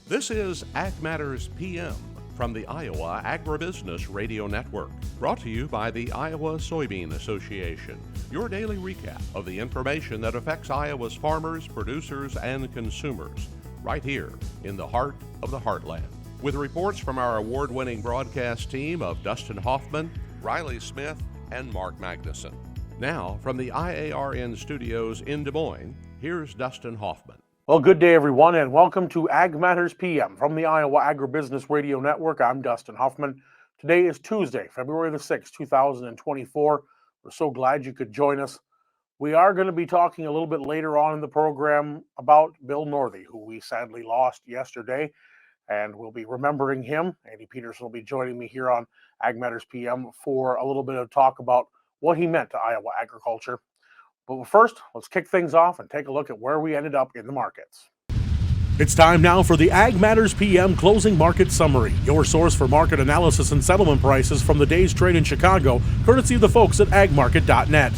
This is Ag Matters PM from the Iowa Agribusiness Radio Network, brought to you by the Iowa Soybean Association, your daily recap of the information that affects Iowa's farmers, producers, and consumers, right here in the heart of the heartland. With reports from our award-winning broadcast team of Dustin Hoffman, Riley Smith, and Mark Magnuson. Now, from the IARN studios in Des Moines, here's Dustin Hoffman. Well, good day, everyone, and welcome to Ag Matters PM from the Iowa Agribusiness Radio Network. I'm Dustin Hoffman. Today is Tuesday, February the 6th, 2024. We're so glad you could join us. We are going to be talking a little bit later on in the program about Bill Northey, who we sadly lost yesterday, and we'll be remembering him. Andy Peterson will be joining me here on Ag Matters PM for a little bit of talk about what he meant to Iowa agriculture. But first, let's kick things off and take a look at where we ended up in the markets. It's time now for the Ag Matters PM Closing Market Summary, your source for market analysis and settlement prices from the day's trade in Chicago, courtesy of the folks at agmarket.net.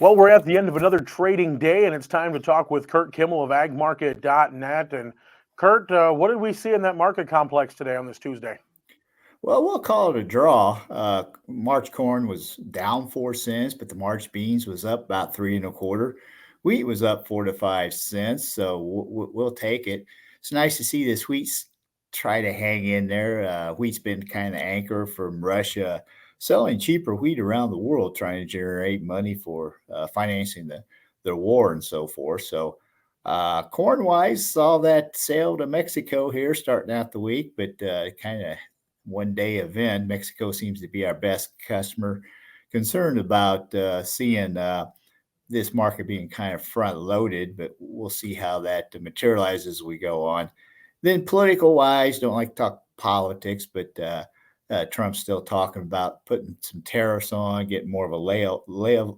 Well, we're at the end of another trading day, and it's time to talk with Curt Kimmel of agmarket.net. And Curt, what did we see in that market complex today on this Tuesday? Well, we'll call it a draw. March corn was down 4 cents, but the March beans was up about 3 1/4. Wheat was up 4 to 5 cents, so we'll take it. It's nice to see this wheat try to hang in there. Wheat's been kind of anchor from Russia, selling cheaper wheat around the world, trying to generate money for financing the war and so forth. So corn-wise, saw that sale to Mexico here starting out the week, but kind of one-day event. Mexico seems to be our best customer. Concerned about seeing this market being kind of front-loaded, but we'll see how that materializes as we go on. Then political-wise, don't like to talk politics, but Trump's still talking about putting some tariffs on, getting more of a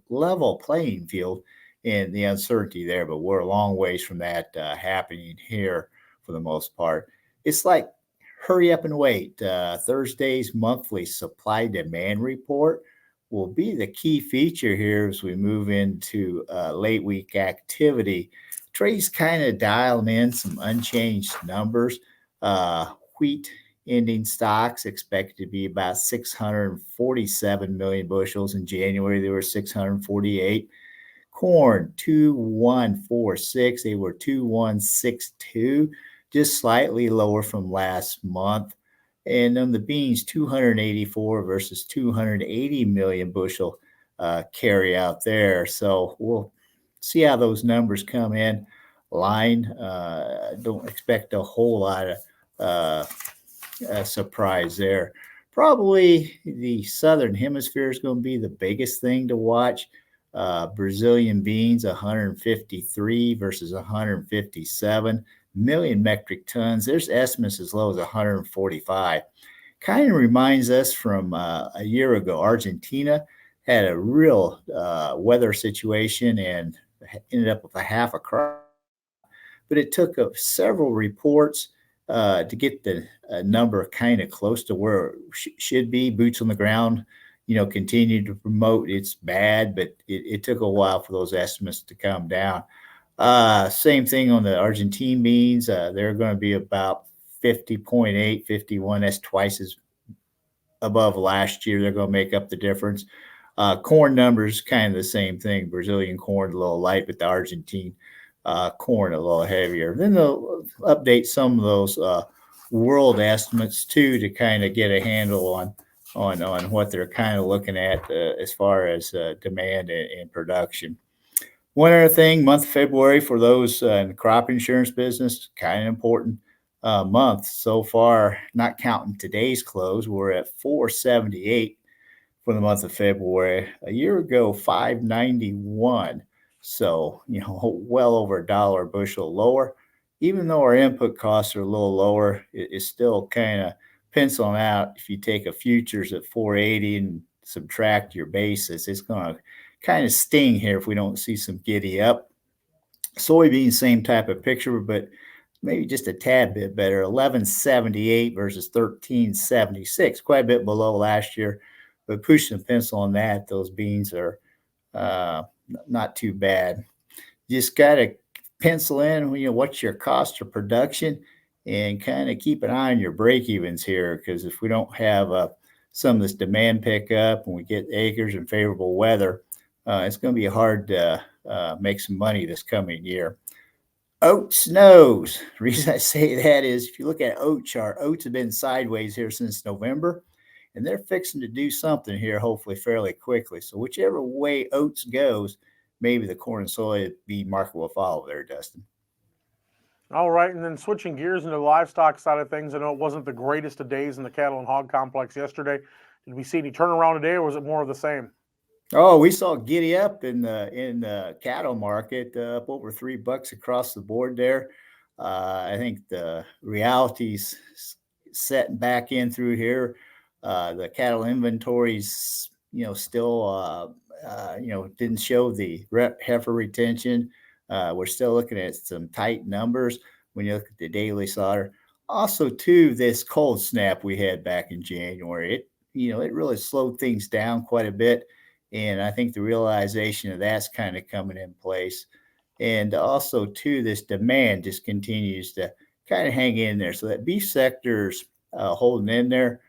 level playing field, and the uncertainty there. But we're a long ways from that happening here for the most part. It's like hurry up and wait. Thursday's monthly supply demand report will be the key feature here as we move into late week activity. Trade's kind of dialing in some unchanged numbers. Wheat ending stocks expected to be about 647 million bushels. In January, they were 648. Corn, 2146. They were 2162. Just slightly lower from last month. And on the beans, 284 versus 280 million bushel carry out there. So we'll see how those numbers come in line. Don't expect a whole lot of surprise there. Probably the Southern Hemisphere is going to be the biggest thing to watch. Brazilian beans, 153 versus 157 million metric tons. There's estimates as low as 145. Kind of reminds us from a year ago. Argentina had a real weather situation and ended up with a half a crop. But it took several reports to get the number kind of close to where it should be. Boots on the ground, continue to promote it's bad, but it took a while for those estimates to come down. Same thing on the Argentine beans. They're going to be about 50.8, 51. That's twice as above last year. They're going to make up the difference. Corn numbers, kind of the same thing. Brazilian corn a little light, but the Argentine corn a little heavier. Then they'll update some of those world estimates too to kind of get a handle on what they're kind of looking at as far as demand and production. One other thing, month of February for those in the crop insurance business, kind of important month so far, not counting today's close. We're at 478 for the month of February. A year ago, 591. So, well over $1 a bushel lower. Even though our input costs are a little lower, it's still kind of penciling out. If you take a futures at 480 and subtract your basis, it's going to kind of sting here if we don't see some giddy up. Soybeans, same type of picture, but maybe just a tad bit better. 1178 versus 1376, quite a bit below last year. But push some pencil on that. Those beans are not too bad. You just got to pencil in, what's your cost of production and kind of keep an eye on your break evens here, because if we don't have some of this demand pick up and we get acres and favorable weather, it's going to be hard to make some money this coming year. Oats knows. The reason I say that is if you look at oat chart, oats have been sideways here since November, and they're fixing to do something here, hopefully fairly quickly. So whichever way oats goes, maybe the corn and soybean market will follow there, Dustin. All right, and then switching gears into the livestock side of things, I know it wasn't the greatest of days in the cattle and hog complex yesterday. Did we see any turnaround today, or was it more of the same? Oh, we saw giddy up in the cattle market, up over $3 across the board there. I think the reality's setting back in through here. The cattle inventories, still, didn't show the heifer retention. We're still looking at some tight numbers when you look at the daily slaughter. Also, too, this cold snap we had back in January, it really slowed things down quite a bit. And I think the realization of that's kind of coming in place. And also, too, this demand just continues to kind of hang in there. So that beef sector's holding in there.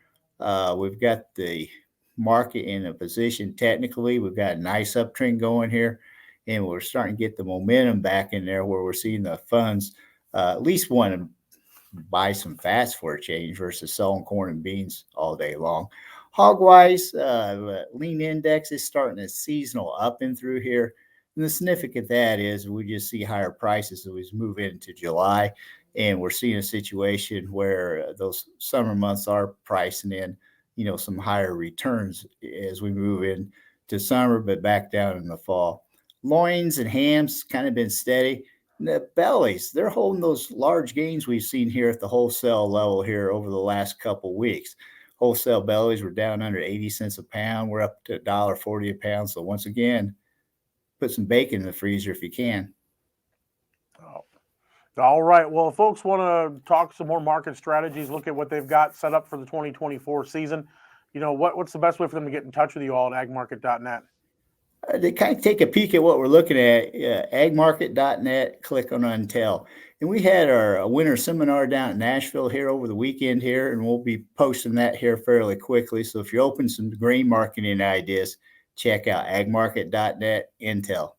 We've got the market in a position technically. We've got a nice uptrend going here. And we're starting to get the momentum back in there where we're seeing the funds at least want to buy some fats for a change versus selling corn and beans all day long. Hog-wise, lean index is starting a seasonal up and through here. And the significance of that is we just see higher prices as we move into July. And we're seeing a situation where those summer months are pricing in, some higher returns as we move into summer, but back down in the fall. Loins and hams kind of been steady. And the bellies, they're holding those large gains we've seen here at the wholesale level here over the last couple of weeks. Wholesale bellies were down under 80 cents a pound. We're up to $1.40 a pound. So once again, put some bacon in the freezer if you can. Oh. All right. Well, if folks want to talk some more market strategies, look at what they've got set up for the 2024 season, what's the best way for them to get in touch with you all at agmarket.net? They kind of take a peek at what we're looking at, agmarket.net, click on Untel. And we had our winter seminar down in Nashville here over the weekend here, and we'll be posting that here fairly quickly. So if you're open to some grain marketing ideas, check out agmarket.net, Intel.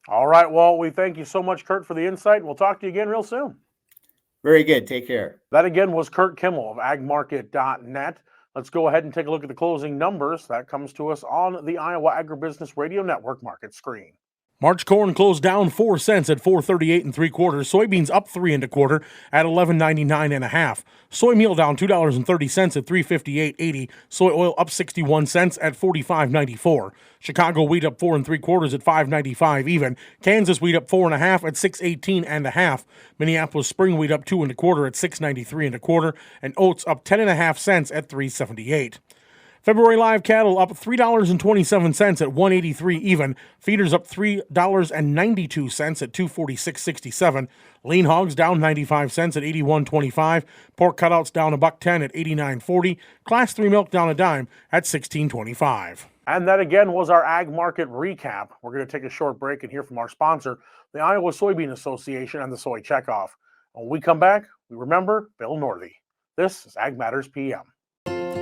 All right. Well, we thank you so much, Curt, for the insight. We'll talk to you again real soon. Very good. Take care. That again was Curt Kimmel of agmarket.net. Let's go ahead and take a look at the closing numbers. That comes to us on the Iowa Agribusiness Radio Network market screen. March corn closed down 4 cents at $4.38 3/4. Soybeans up 3 1/4 at $11.99 1/2. Soy meal down $2.30 at $3.58.80. Soy oil up 61 cents at $45.94. Chicago wheat up 4 3/4 at $5.95 even. Kansas wheat up 4 1/2 at $6.18 1/2. Minneapolis spring wheat up 2 1/4 at $6.93 1/4, and oats up 10 1/2 cents at $3.78. February live cattle up $3.27 at $183 even. Feeders up $3.92 at $246.67. Lean hogs down 95 cents at $81.25. Pork cutouts down $1.10 at $89.40. Class 3 milk down a dime at $16.25. And that again was our ag market recap. We're going to take a short break and hear from our sponsor, the Iowa Soybean Association and the Soy Checkoff. When we come back, we remember Bill Northey. This is Ag Matters PM.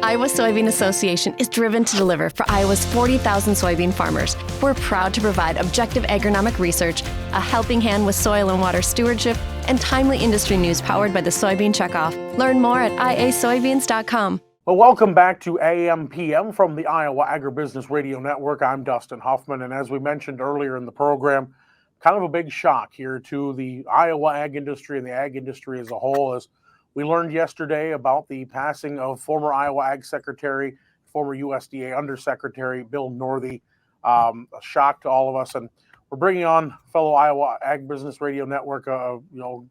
Iowa Soybean Association is driven to deliver for Iowa's 40,000 soybean farmers. We're proud to provide objective agronomic research, a helping hand with soil and water stewardship, and timely industry news powered by the Soybean Checkoff. Learn more at iasoybeans.com. Well, welcome back to AMPM from the Iowa Agribusiness Radio Network. I'm Dustin Hoffman, and as we mentioned earlier in the program, kind of a big shock here to the Iowa ag industry and the ag industry as a whole, as we learned yesterday about the passing of former Iowa Ag Secretary, former USDA Undersecretary Bill Northey. A shock to all of us, and we're bringing on fellow Iowa Ag Business Radio Network,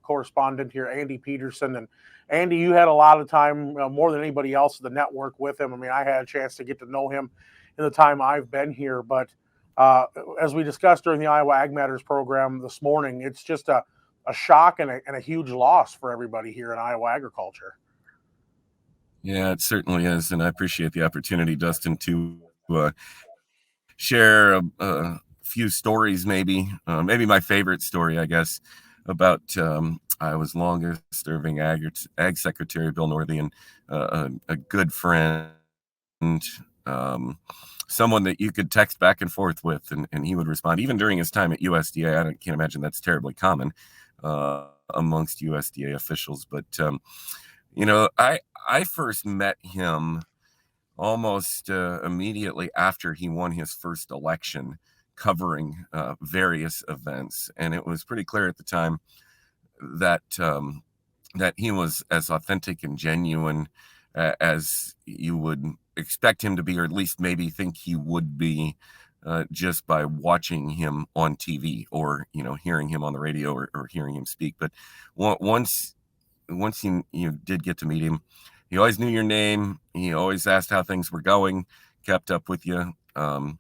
correspondent here, Andy Peterson. And Andy, you had a lot of time, more than anybody else at the network, with him. I mean, I had a chance to get to know him in the time I've been here. But as we discussed during the Iowa Ag Matters program this morning, it's just a shock and a huge loss for everybody here in Iowa agriculture. Yeah, it certainly is. And I appreciate the opportunity, Dustin, to share a few stories, maybe my favorite story, I guess. about Iowa's longest serving Ag Secretary, Bill Northey, and a good friend, someone that you could text back and forth with, and he would respond. Even during his time at USDA, I can't imagine that's terribly common amongst USDA officials. But, I first met him almost immediately after he won his first election, covering various events. And it was pretty clear at the time that that he was as authentic and genuine as you would expect him to be, or at least maybe think he would be, just by watching him on TV or hearing him on the radio or hearing him speak. But once you did get to meet him, he always knew your name. He always asked how things were going, kept up with you, and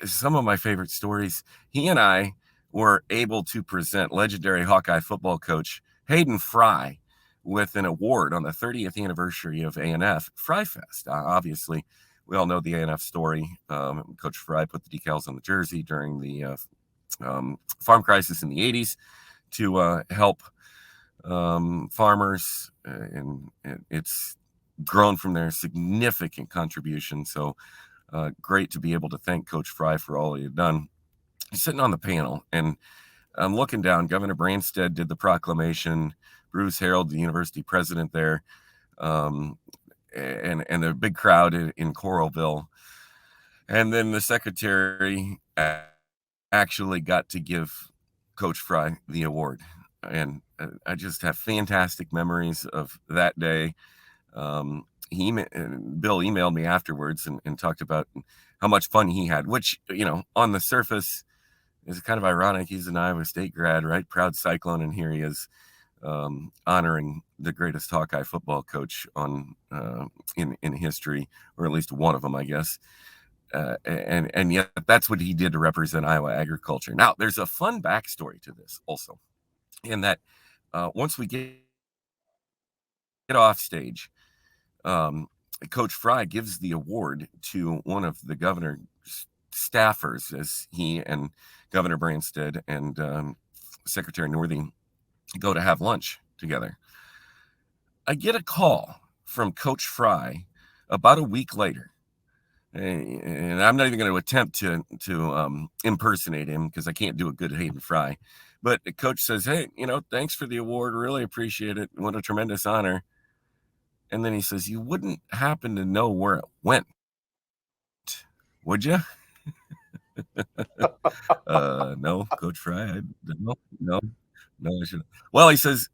some of my favorite stories. He and I were able to present legendary Hawkeye football coach Hayden Fry with an award on the 30th anniversary of A&F Fry Fest. Obviously, we all know the A&F story. Coach Fry put the decals on the jersey during the farm crisis in the 80s to help farmers, and it's grown from there. Significant contribution. So great to be able to thank Coach Fry for all he had done. He's sitting on the panel, and I'm looking down. Governor Branstad did the proclamation. Bruce Harold, the university president there, and a big crowd in Coralville. And then the secretary actually got to give Coach Fry the award. And I just have fantastic memories of that day. Bill emailed me afterwards and talked about how much fun he had, which, on the surface is kind of ironic. He's an Iowa State grad, right? Proud Cyclone. And here he is honoring the greatest Hawkeye football coach in history, or at least one of them, I guess. And yet that's what he did to represent Iowa agriculture. Now, there's a fun backstory to this also, in that once we get off stage, Coach Fry gives the award to one of the governor's staffers, as he and Governor Branstad and Secretary Northey go to have lunch together. I get a call from Coach Fry about a week later, and I'm not even going to attempt to impersonate him because I can't do a good Hayden Fry. But the coach says, "Hey, thanks for the award. Really appreciate it. What a tremendous honor." And then he says, "You wouldn't happen to know where it went, would you?" No, Coach Fry. No. I should. Well, he says,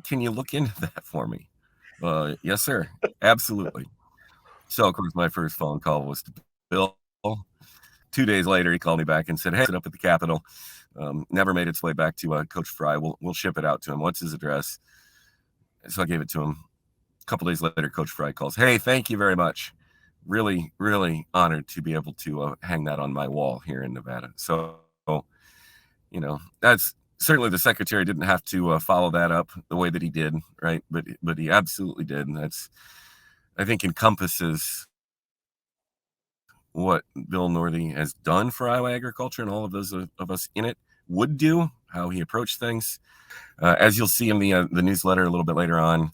"Can you look into that for me?" Yes, sir. Absolutely. So, of course, my first phone call was to Bill. 2 days later, he called me back and said, "Hey, it's up at the Capitol. Never made its way back to Coach Fry. We'll ship it out to him. What's his address?" So I gave it to him. A couple days later, Coach Fry calls. "Hey, thank you very much. Really, really honored to be able to hang that on my wall here in Nevada." So, that's certainly, the secretary didn't have to follow that up the way that he did, right? But he absolutely did, and that's, I think, encompasses what Bill Northey has done for Iowa agriculture, and all of those of us in it would do, how he approached things. As you'll see in the newsletter a little bit later on,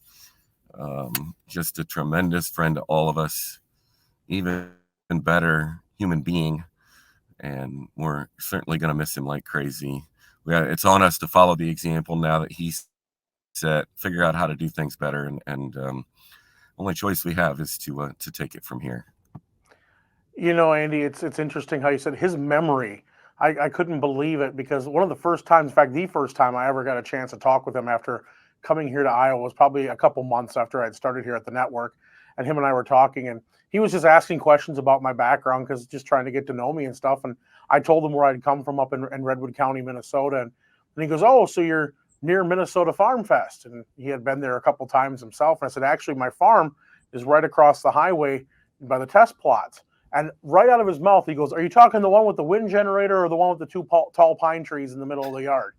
just a tremendous friend to all of us, even better human being, and we're certainly going to miss him like crazy. It's on us to follow the example now that he's set, figure out how to do things better, and only choice we have is to take it from here. Andy, it's interesting how you said his memory. I couldn't believe it, because one of the first times, in fact, the first time I ever got a chance to talk with him after coming here to Iowa was probably a couple months after I'd started here at the network, and him and I were talking, and he was just asking questions about my background, because just trying to get to know me and stuff. And I told him where I'd come from up in Redwood County, Minnesota. And he goes, "Oh, so you're near Minnesota Farm Fest?" And he had been there a couple times himself. And I said, "Actually, my farm is right across the highway by the test plots." And right out of his mouth, he goes, "Are you talking the one with the wind generator or the one with the two tall pine trees in the middle of the yard?"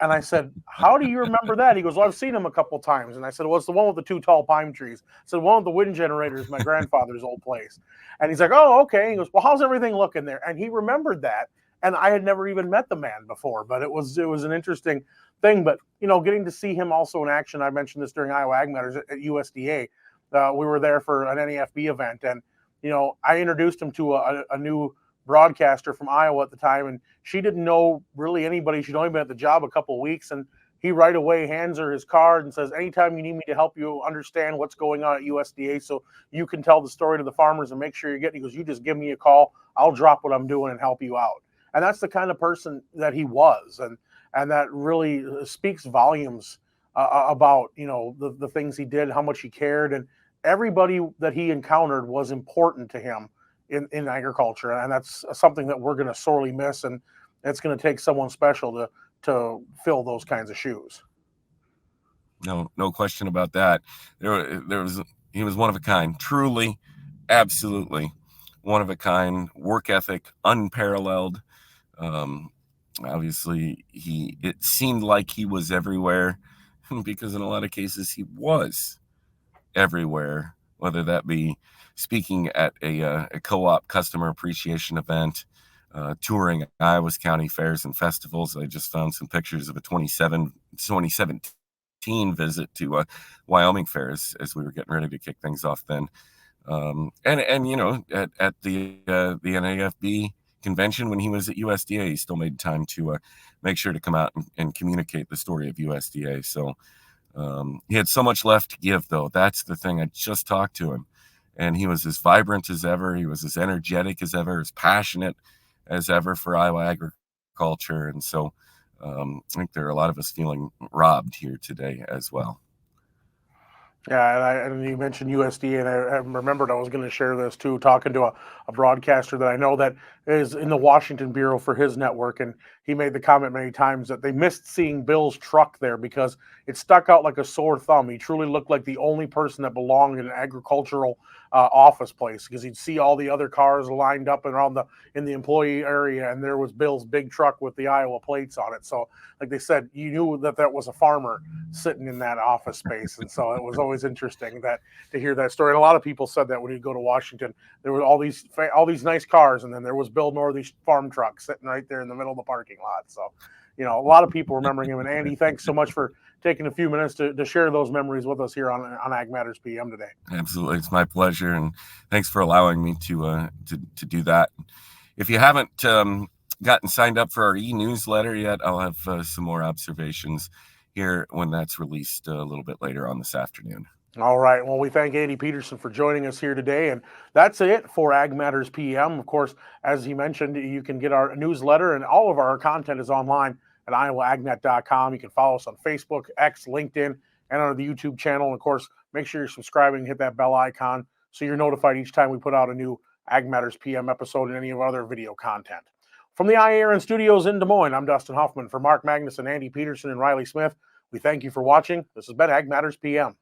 And I said, "How do you remember that?" He goes, "Well, I've seen him a couple times." And I said, "Well, it's the one with the two tall pine trees." I said, "One with the wind generator is my grandfather's old place." And he's like, "Oh, okay." He goes, "Well, how's everything looking there?" And he remembered that. and I had never even met the man before, but it was an interesting thing. But getting to see him also in action, I mentioned this during Iowa Ag Matters at USDA. We were there for an NAFB event, and I introduced him to a new broadcaster from Iowa at the time, and she didn't know really anybody. She'd only been at the job a couple of weeks, and he right away hands her his card and says, anytime you need me to help you understand what's going on at USDA so you can tell the story to the farmers and make sure you're getting, he goes, you just give me a call, I'll drop what I'm doing and help you out. And that's the kind of person that he was, and that really speaks volumes about the things he did, how much he cared, and everybody that he encountered was important to him in agriculture, and that's something that we're going to sorely miss, and it's going to take someone special to fill those kinds of shoes. No question about that. He was one of a kind, truly, absolutely one of a kind. Work ethic unparalleled. Obviously, it seemed like he was everywhere, because in a lot of cases he was everywhere, whether that be speaking at a co-op customer appreciation event, touring Iowa's county fairs and festivals. I just found some pictures of a 2017 visit to Wyoming fairs as we were getting ready to kick things off then. And at the NAFB convention when he was at USDA, he still made time to make sure to come out and communicate the story of USDA. So he had so much left to give, though. That's the thing. I just talked to him, and he was as vibrant as ever. He was as energetic as ever, as passionate as ever for Iowa agriculture. And so I think there are a lot of us feeling robbed here today as well. Yeah, and you mentioned USDA, and I remembered I was going to share this too, talking to a broadcaster that I know that is in the Washington Bureau for his network, and he made the comment many times that they missed seeing Bill's truck there because it stuck out like a sore thumb. He truly looked like the only person that belonged in an agricultural office place, because he'd see all the other cars lined up around in the employee area, and there was Bill's big truck with the Iowa plates on it. So, like they said, you knew that was a farmer sitting in that office space, and so it was always interesting to hear that story. And a lot of people said that when you go to Washington, there were all these nice cars, and then there was Bill Northey's farm truck sitting right there in the middle of the parking lot. So, a lot of people remembering him. And Andy, thanks so much for taking a few minutes to share those memories with us here on Ag Matters PM today. Absolutely, it's my pleasure, and thanks for allowing me to do that. If you haven't gotten signed up for our e-newsletter yet, I'll have some more observations here when that's released a little bit later on this afternoon. All right. Well, we thank Andy Peterson for joining us here today. And that's it for Ag Matters PM. Of course, as he mentioned, you can get our newsletter, and all of our content is online at iowaagnet.com. You can follow us on Facebook, X, LinkedIn, and on the YouTube channel. And of course, make sure you're subscribing and hit that bell icon so you're notified each time we put out a new Ag Matters PM episode and any of our other video content. From the IARN studios in Des Moines, I'm Dustin Hoffman. For Mark Magnuson, Andy Peterson, and Riley Smith, we thank you for watching. This has been Ag Matters PM.